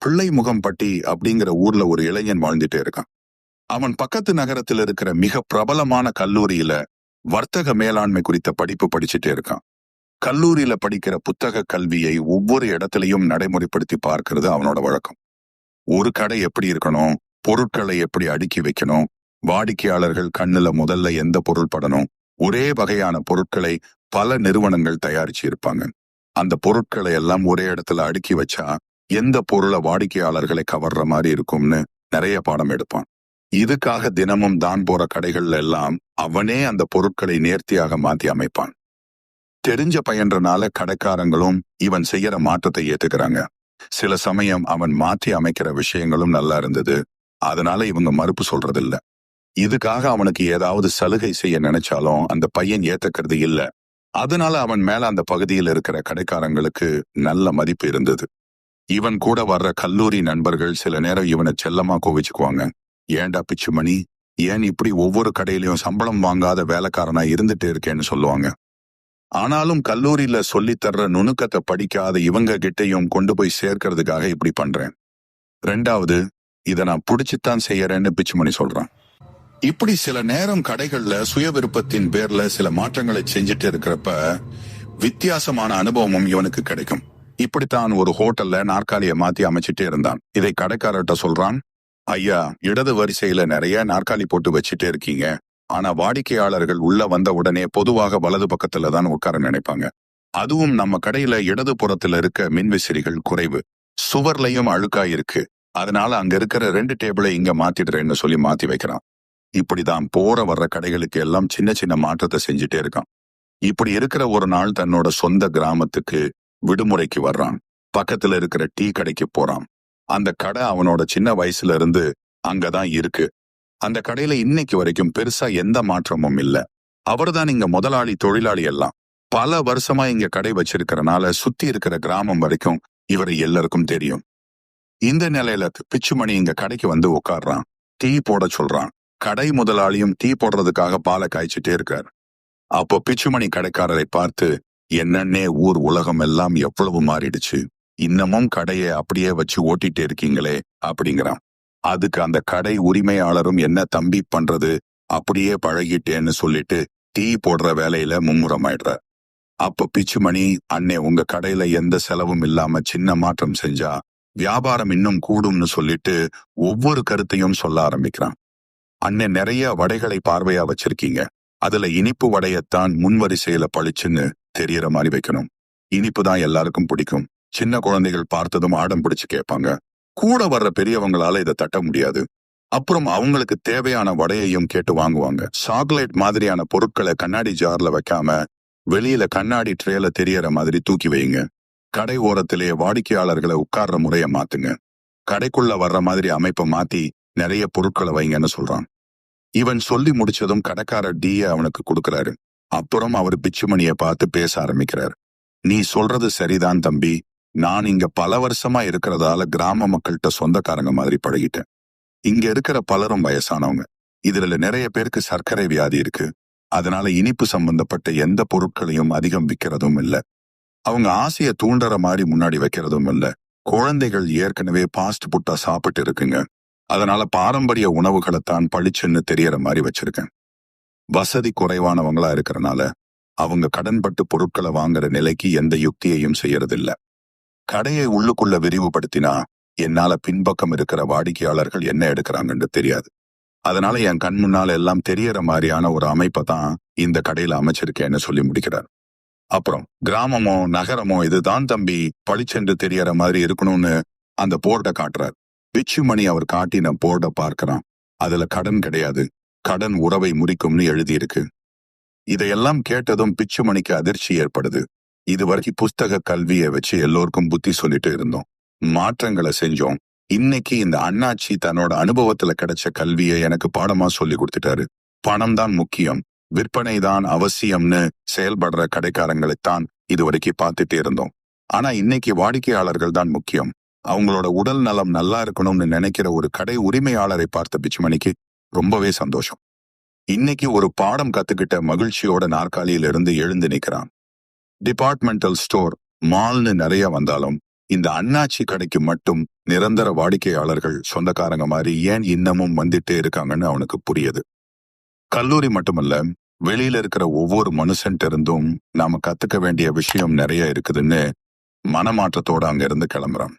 பிள்ளைமுகம்பட்டி அப்படிங்கிற ஊர்ல ஒரு இளைஞன் வாழ்ந்துட்டே இருக்கான். அவன் பக்கத்து நகரத்தில் இருக்கிற மிக பிரபலமான கல்லூரியில வர்த்தக மேலாண்மை குறித்த படிப்பு படிச்சுட்டே இருக்கான். கல்லூரியில படிக்கிற புத்தக கல்வியை ஒவ்வொரு இடத்துலயும் நடைமுறைப்படுத்தி பார்க்கிறது அவனோட வழக்கம். ஒரு கடை எப்படி இருக்கணும், பொருட்களை எப்படி அடுக்கி வைக்கணும், வாடிக்கையாளர்கள் கண்ணுல முதல்ல எந்த பொருள் படணும், ஒரே வகையான பொருட்களை பல நிறுவனங்கள் தயாரிச்சு இருப்பாங்க. அந்த பொருட்களை எல்லாம் ஒரே இடத்துல அடுக்கி வச்சா எந்த பொருளை வாடிக்கையாளர்களை கவர்ற மாதிரி இருக்கும்னு நிறைய பாடம் எடுப்பான். இதுக்காக தினமும் தான் போற கடைகள்ல எல்லாம் அவனே அந்த பொருட்களை நேர்த்தியாக மாத்தி அமைப்பான். தெரிஞ்ச பையன்றனால கடைக்காரங்களும் இவன் செய்யற மாற்றத்தை ஏத்துக்கிறாங்க. சில சமயம் அவன் மாற்றி அமைக்கிற விஷயங்களும் நல்லா இருந்தது, அதனால இவங்க மறுப்பு சொல்றதில்ல. இதுக்காக அவனுக்கு ஏதாவது சலுகை செய்ய நினைச்சாலும் அந்த பையன் ஏத்துக்கிறது இல்ல. அதனால அவன் மேல அந்த பகுதியில் இருக்கிற கடைக்காரங்களுக்கு நல்ல மதிப்பு இருந்தது. இவன் கூட வர்ற கல்லூரி நண்பர்கள் சில நேரம் இவனை செல்லமா கோவிச்சுக்குவாங்க. ஏன்டா பிச்சுமணி, ஏன் இப்படி ஒவ்வொரு கடையிலயும் சம்பளம் வாங்காத வேலைக்காரனா இருந்துட்டு இருக்கேன்னு சொல்லுவாங்க. ஆனாலும் கல்லூரியில சொல்லித்தர்ற நுணுக்கத்தை படிக்காத இவங்க கிட்டையும் கொண்டு போய் சேர்க்கறதுக்காக இப்படி பண்றேன். ரெண்டாவது, இதை நான் புடிச்சுத்தான் செய்யறேன்னு பிச்சுமணி சொல்றான். இப்படி சில நேரம் கடைகள்ல சுய விருப்பத்தின் பேர்ல சில மாற்றங்களை செஞ்சுட்டு இருக்கிறப்ப வித்தியாசமான அனுபவமும் இவனுக்கு கிடைக்கும். இப்படித்தான் ஒரு ஹோட்டல்ல நாற்காலியை மாத்தி அமைச்சிட்டே இருந்தான். இதை கடைக்காரர்கிட்ட சொல்றான். ஐயா, இடது வரிசையில நிறைய நாற்காலி போட்டு வச்சுட்டே இருக்கீங்க. ஆனா வாடிக்கையாளர்கள் உள்ள வந்த உடனே பொதுவாக வலது பக்கத்துல தான் உட்கார நினைப்பாங்க. அதுவும் நம்ம கடையில இடது புறத்துல இருக்க மின்விசிறிகள் குறைவு, சுவர்லையும் அழுக்கா இருக்கு. அதனால அங்க இருக்கிற 2 டேபிளை இங்க மாத்திடுறேன்னு சொல்லி மாத்தி வைக்கிறான். இப்படிதான் போற வர்ற கடைகளுக்கு எல்லாம் சின்ன சின்ன மாற்றத்தை செஞ்சுட்டே இருக்கான். இப்படி இருக்கிற ஒரு நாள் தன்னோட சொந்த கிராமத்துக்கு விடுமுறைக்கு வர்றான். பக்கத்துல இருக்கிற டீ கடைக்கு போறான். அந்த கடை அவனோட சின்ன வயசுல இருந்து அங்கதான் இருக்கு. அந்த கடையில இன்னைக்கு வரைக்கும் பெருசா எந்த மாற்றமும் இல்ல. அவர்தான் இங்க முதலாளி, தொழிலாளி எல்லாம். பல வருஷமா இங்க கடை வச்சிருக்கிறனால சுத்தி இருக்கிற கிராமம் வரைக்கும் இவரை எல்லாருக்கும் தெரியும். இந்த நிலையில பிச்சுமணி இங்க கடைக்கு வந்து உட்கார்றான். டீ போட சொல்றான். கடை முதலாளியும் டீ போடுறதுக்காக பாலை காய்ச்சிட்டே இருக்காரு. அப்போ பிச்சுமணி கடைக்காரரை பார்த்து, என்னன்னே ஊர் உலகம் எல்லாம் எவ்வளவு மாறிடுச்சு, இன்னமும் கடையை அப்படியே வச்சு ஓட்டிட்டு இருக்கீங்களே அப்படிங்கிறான். அதுக்கு அந்த கடை உரிமையாளரும், என்ன தம்பி பண்றது, அப்படியே பழகிட்டேன்னு சொல்லிட்டு டீ போடுற வேலையில மும்முரமாயிடுறார். அப்ப பிச்சுமணி, அண்ணே, உங்க கடையில எந்த செலவும் இல்லாம சின்ன மாற்றம் செஞ்சா வியாபாரம் இன்னும் கூடும்னு சொல்லிட்டு ஒவ்வொரு கருத்தையும் சொல்ல ஆரம்பிக்கிறான். அண்ணே, நிறைய வடைகளை பார்வையா வச்சிருக்கீங்க. அதுல இனிப்பு வடையத்தான் முன்வரிசையில பளிச்சுன்னு தெரியற மாதிரி வைக்கணும். இனிப்பு தான் எல்லாருக்கும் பிடிக்கும். சின்ன குழந்தைகள் பார்த்ததும் ஆடம் பிடிச்சு கேட்பாங்க. கூட வர்ற பெரியவங்களால இதை தட்ட முடியாது. அப்புறம் அவங்களுக்கு தேவையான வடையையும் கேட்டு வாங்குவாங்க. சாக்லேட் மாதிரியான பொருட்களை கண்ணாடி ஜார்ல வைக்காம வெளியில கண்ணாடி ட்ரேல தெரியற மாதிரி தூக்கி வைங்க. கடை ஓரத்திலேயே வாடிக்கையாளர்களை உட்கார்ற முறைய மாத்துங்க. கடைக்குள்ள வர்ற மாதிரி அமைப்பை மாத்தி நிறைய பொருட்களை வைங்கன்னு சொல்றான். இவன் சொல்லி முடிச்சதும் கடைக்காரர் டீய அவனுக்கு கொடுக்கறாரு. அப்புறம் அவர் பிச்சுமணியை பார்த்து பேச ஆரம்பிக்கிறார். நீ சொல்றது சரிதான் தம்பி. நான் இங்க பல வருஷமா இருக்கிறதால கிராம மக்கள்கிட்ட சொந்தக்காரங்க மாதிரி பழகிட்டேன். இங்க இருக்கிற பலரும் வயசானவங்க. இதுல நிறைய பேருக்கு சர்க்கரை வியாதி இருக்கு. அதனால இனிப்பு சம்பந்தப்பட்ட எந்த பொருட்களையும் அதிகம் விற்கிறதும் இல்ல. அவங்க ஆசையை தூண்டுற மாதிரி முன்னாடி வைக்கிறதும் இல்ல. குழந்தைகள் ஏற்கனவே பாஸ்ட் புட்டா சாப்பிட்டு இருக்குங்க. அதனால பாரம்பரிய உணவுகளைத்தான் பளிச்சுன்னு தெரியற மாதிரி வச்சிருக்கேன். வசதி குறைவானவங்களா இருக்கிறனால அவங்க கடன்பட்டு பொருட்களை வாங்குற நிலைக்கு எந்த யுக்தியையும் செய்யறதில்ல. கடையை உள்ளுக்குள்ள விரிவுபடுத்தினா என்னால பின்பக்கம் இருக்கிற வாடிக்கையாளர்கள் என்ன எடுக்கிறாங்கன்னு தெரியாது. அதனால என் கண் முன்னால எல்லாம் தெரியற மாதிரியான ஒரு அமைப்பை தான் இந்த கடையில அமைச்சிருக்கேன்னு சொல்லி முடிக்கிறார். அப்புறம் கிராமமோ நகரமோ இதுதான் தம்பி, பளிச்சென்று தெரியற மாதிரி இருக்கணும்னு அந்த போர்டை காட்டுறார். பிச்சுமணி அவர் காட்டின போர்டை பார்க்கிறான். அதுல கடன் கிடையாது, கடன் உறவை முறிக்கும்னு எழுதியிருக்கு. இதையெல்லாம் கேட்டதும் பிச்சுமணிக்கு அதிர்ச்சி ஏற்படுது. இதுவரைக்கும் புஸ்தக கல்வியை வச்சு எல்லோருக்கும் புத்தி சொல்லிட்டு இருந்தோம், மாற்றங்களை செஞ்சோம். இன்னைக்கு இந்த அண்ணாச்சி தன்னோட அனுபவத்துல கிடைச்ச கல்வியை எனக்கு பாடமா சொல்லி கொடுத்துட்டாரு. பணம் தான் முக்கியம், விற்பனை தான் அவசியம்னு செயல்படுற கடைக்காரங்களைத்தான் இதுவரைக்கும் பார்த்துட்டே இருந்தோம். ஆனா இன்னைக்கு வாடிக்கையாளர்கள் தான் முக்கியம். அவங்களோட உடல் நலம் நல்லா இருக்கணும்னு நினைக்கிற ஒரு கடை உரிமையாளரை பார்த்த பிச்சுமணிக்கு ரொம்பவே சந்தோஷம். இன்னைக்கு ஒரு பாடம் கத்துக்கிட்ட மகிழ்ச்சியோட நாற்காலியில இருந்து எழுந்து நிக்கிறான். டிபார்ட்மெண்டல் ஸ்டோர், மால்னு நிறைய வந்தாலும் இந்த அண்ணாச்சி கடைக்கு மட்டும் நிரந்தர வாடிக்கையாளர்கள் சொந்தக்காரங்க மாதிரி ஏன் இன்னமும் வந்துட்டே இருக்காங்கன்னு அவனுக்கு புரியுது. கல்லூரி மட்டுமல்ல, வெளியில இருக்கிற ஒவ்வொரு மனுஷன்ட்ட இருந்தும் நாம கத்துக்க வேண்டிய விஷயம் நிறைய இருக்குதுன்னு மனமாற்றத்தோட அங்க இருந்து கிளம்புறான்.